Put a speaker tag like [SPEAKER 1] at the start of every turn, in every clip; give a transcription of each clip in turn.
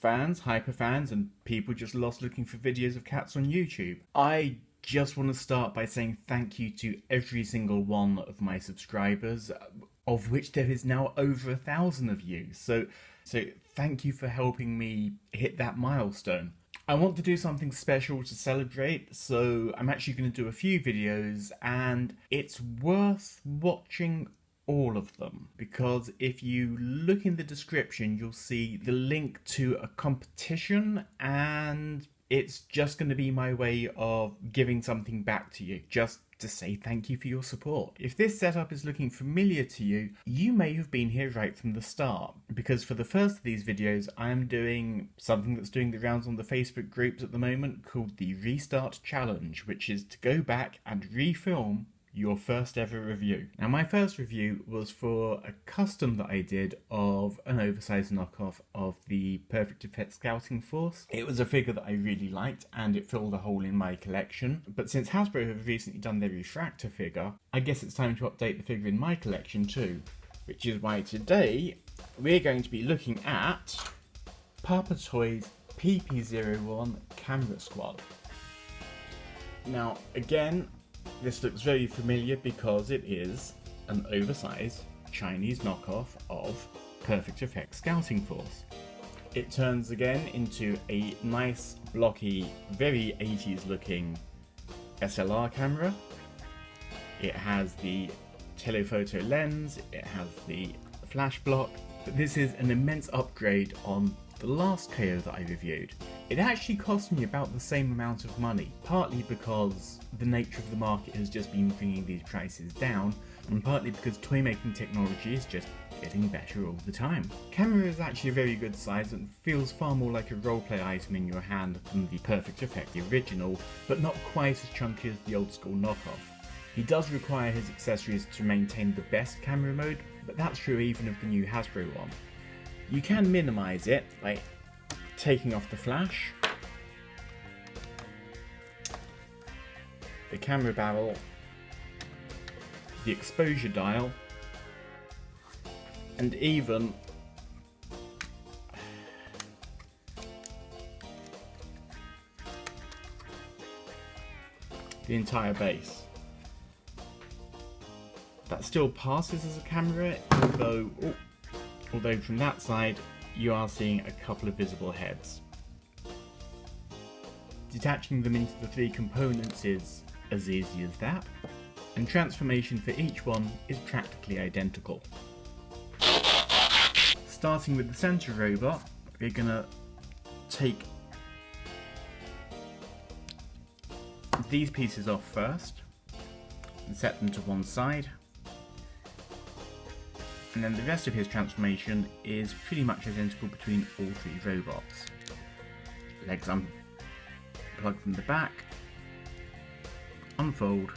[SPEAKER 1] fans, hyper fans, and people just lost looking for videos of cats on YouTube. I just want to start by saying thank you to every single one of my subscribers, of which there is now over 1,000 of you. So thank you for helping me hit that milestone. I want to do something special to celebrate, so I'm actually going to do a few videos, and it's worth watching all of them, because if you look in the description you'll see the link to a competition, and it's just going to be my way of giving something back to you, just to say thank you for your support. If this setup is looking familiar to you, you may have been here right from the start, because for the first of these videos I am doing something that's doing the rounds on the Facebook groups at the moment called the Restart Challenge, which is to go back and refilm your first ever review. Now, my first review was for a custom that I did of an oversized knockoff of the Perfect Effect Scouting Force. It was a figure that I really liked and it filled a hole in my collection, but since Hasbro have recently done their refractor figure, I guess it's time to update the figure in my collection too, which is why today we're going to be looking at Papa Toys PP01 Camera Squad. Now, again, this looks very familiar because it is an oversized Chinese knockoff of Perfect Effect Scouting Force. It turns again into a nice, blocky, very 80s looking SLR camera. It has the telephoto lens, it has the flash block, but this is an immense upgrade on the last KO that I reviewed. It actually cost me about the same amount of money, partly because the nature of the market has just been bringing these prices down, and partly because toy making technology is just getting better all the time. Camera is actually a very good size and feels far more like a roleplay item in your hand than the Perfect Effect, the original, but not quite as chunky as the old school knockoff. He does require his accessories to maintain the best camera mode, but that's true even of the new Hasbro one. You can minimise it by taking off the flash, the camera barrel, the exposure dial, and even the entire base. That still passes as a camera, although from that side you are seeing a couple of visible heads. Detaching them into the three components is as easy as that, and transformation for each one is practically identical. Starting with the center robot, we're gonna take these pieces off first and set them to one side. And then the rest of his transformation is pretty much identical between all three robots. Legs unplug from the back, unfold,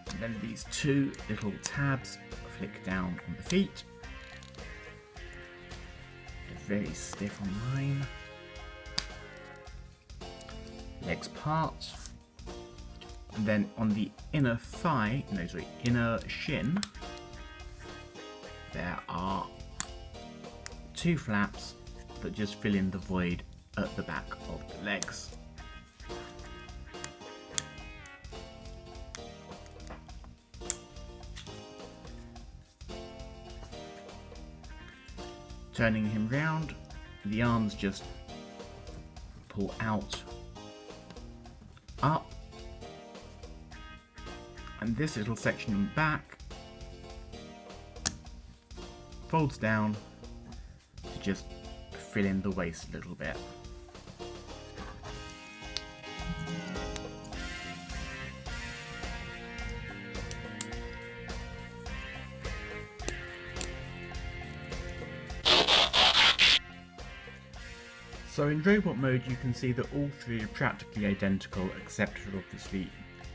[SPEAKER 1] and then these two little tabs flick down on the feet. They're very stiff online. Legs part, and then on the inner shin, there are two flaps that just fill in the void at the back of the legs. Turning him round, the arms just pull out, up, and this little section on the back folds down to just fill in the waist a little bit. So in robot mode you can see that all three are practically identical except for obviously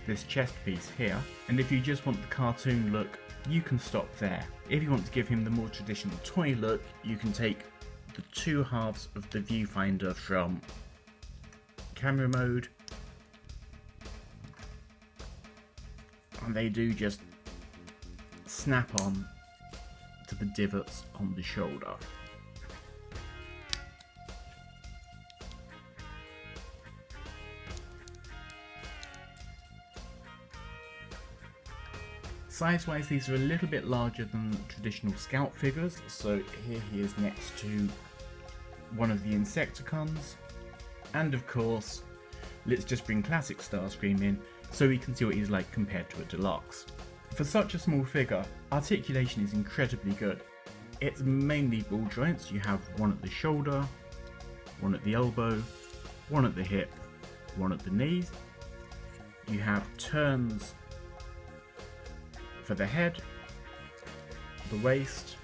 [SPEAKER 1] this chest piece here, and if you just want the cartoon look you can stop there. If you want to give him the more traditional toy look, you can take the two halves of the viewfinder from camera mode, and they do just snap on to the divots on the shoulder. Size-wise, these are a little bit larger than traditional Scout figures, so here he is next to one of the Insecticons, and of course, let's just bring classic Starscream in so we can see what he's like compared to a deluxe. For such a small figure, articulation is incredibly good. It's mainly ball joints. You have one at the shoulder, one at the elbow, one at the hip, one at the knees. You have turns for the head, the waist,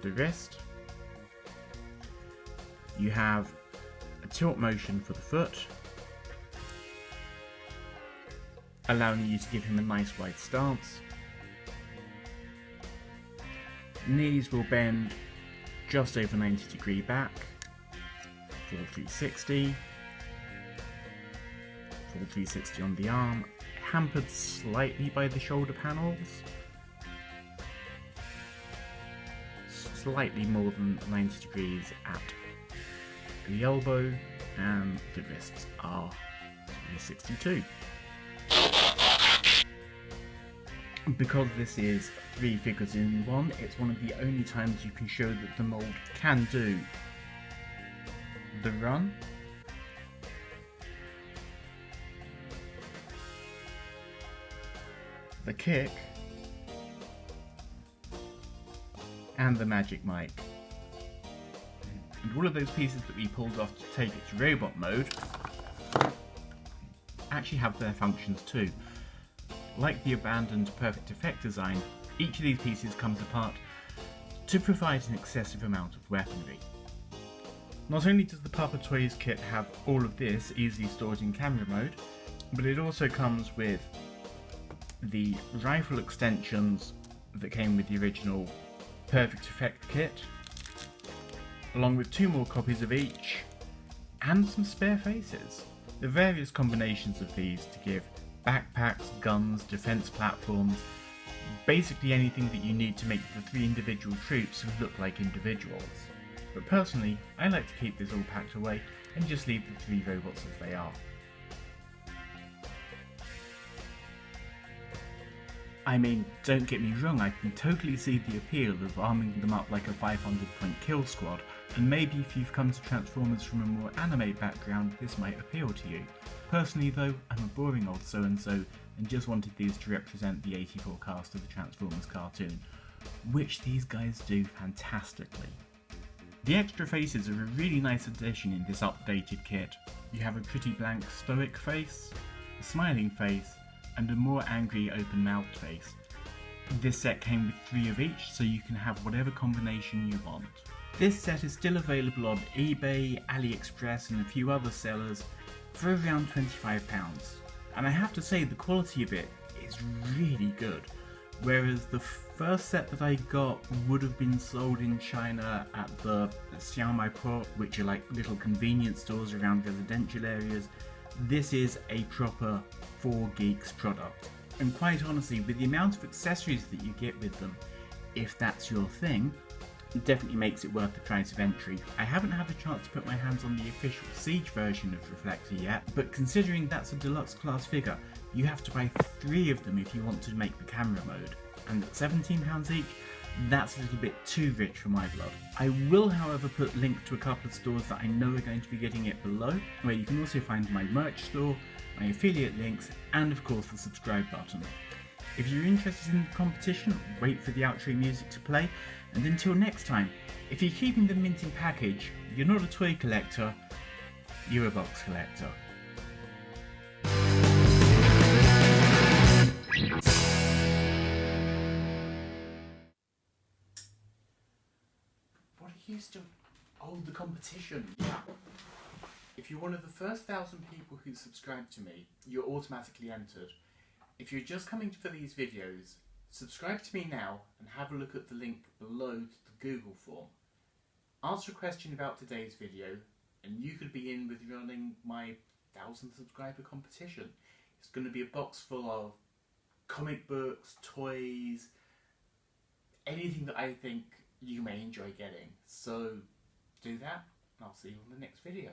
[SPEAKER 1] the wrist. You have a tilt motion for the foot, allowing you to give him a nice wide stance. Knees will bend just over 90 degree back, full 360, full 360 on the arm, hampered slightly by the shoulder panels, slightly more than 90 degrees at the elbow, and the wrists are 362. Because this is 3 figures in one, it's one of the only times you can show that the mould can do the run, the kick, and the magic mic. And all of those pieces that we pulled off to take it to robot mode actually have their functions too. Like the abandoned Perfect Effect design, each of these pieces comes apart to provide an excessive amount of weaponry. Not only does the Papa Toys kit have all of this easily stored in camera mode, but it also comes with the rifle extensions that came with the original Perfect Effect kit, along with 2 more copies of each, and some spare faces. The various combinations of these to give backpacks, guns, defense platforms, basically anything that you need to make the 3 individual troops look like individuals. But personally, I like to keep this all packed away and just leave the 3 robots as they are. I mean, don't get me wrong, I can totally see the appeal of arming them up like a 500-point kill squad, and maybe if you've come to Transformers from a more anime background, this might appeal to you. Personally though, I'm a boring old so-and-so and just wanted these to represent the 84 cast of the Transformers cartoon, which these guys do fantastically. The extra faces are a really nice addition in this updated kit. You have a pretty blank stoic face, a smiling face, and a more angry open-mouthed face. This set came with 3 of each, so you can have whatever combination you want. This set is still available on eBay, AliExpress and a few other sellers for around £25. And I have to say the quality of it is really good, whereas the first set that I got would have been sold in China at the Xiaomai, which are like little convenience stores around residential areas. This is a proper 4Geeks product, and quite honestly, with the amount of accessories that you get with them, if that's your thing, it definitely makes it worth the price of entry. I haven't had the chance to put my hands on the official Siege version of Reflector yet, but considering that's a deluxe class figure, you have to buy 3 of them if you want to make the camera mode, and at £17 each, that's a little bit too rich for my blood. I will however put links to a couple of stores that I know are going to be getting it below, where you can also find my merch store, my affiliate links, and of course the subscribe button. If you're interested in the competition, wait for the outro music to play, and until next time, if you're keeping the mint in package, you're not a toy collector, you're a box collector. What are you still... Oh, the competition, yeah. If you're one of the first 1,000 people who subscribe to me, you're automatically entered. If you're just coming for these videos, subscribe to me now and have a look at the link below to the Google form. Answer a question about today's video and you could be in with running my 1,000 subscriber competition. It's going to be a box full of comic books, toys, anything that I think you may enjoy getting. So do that and I'll see you on the next video.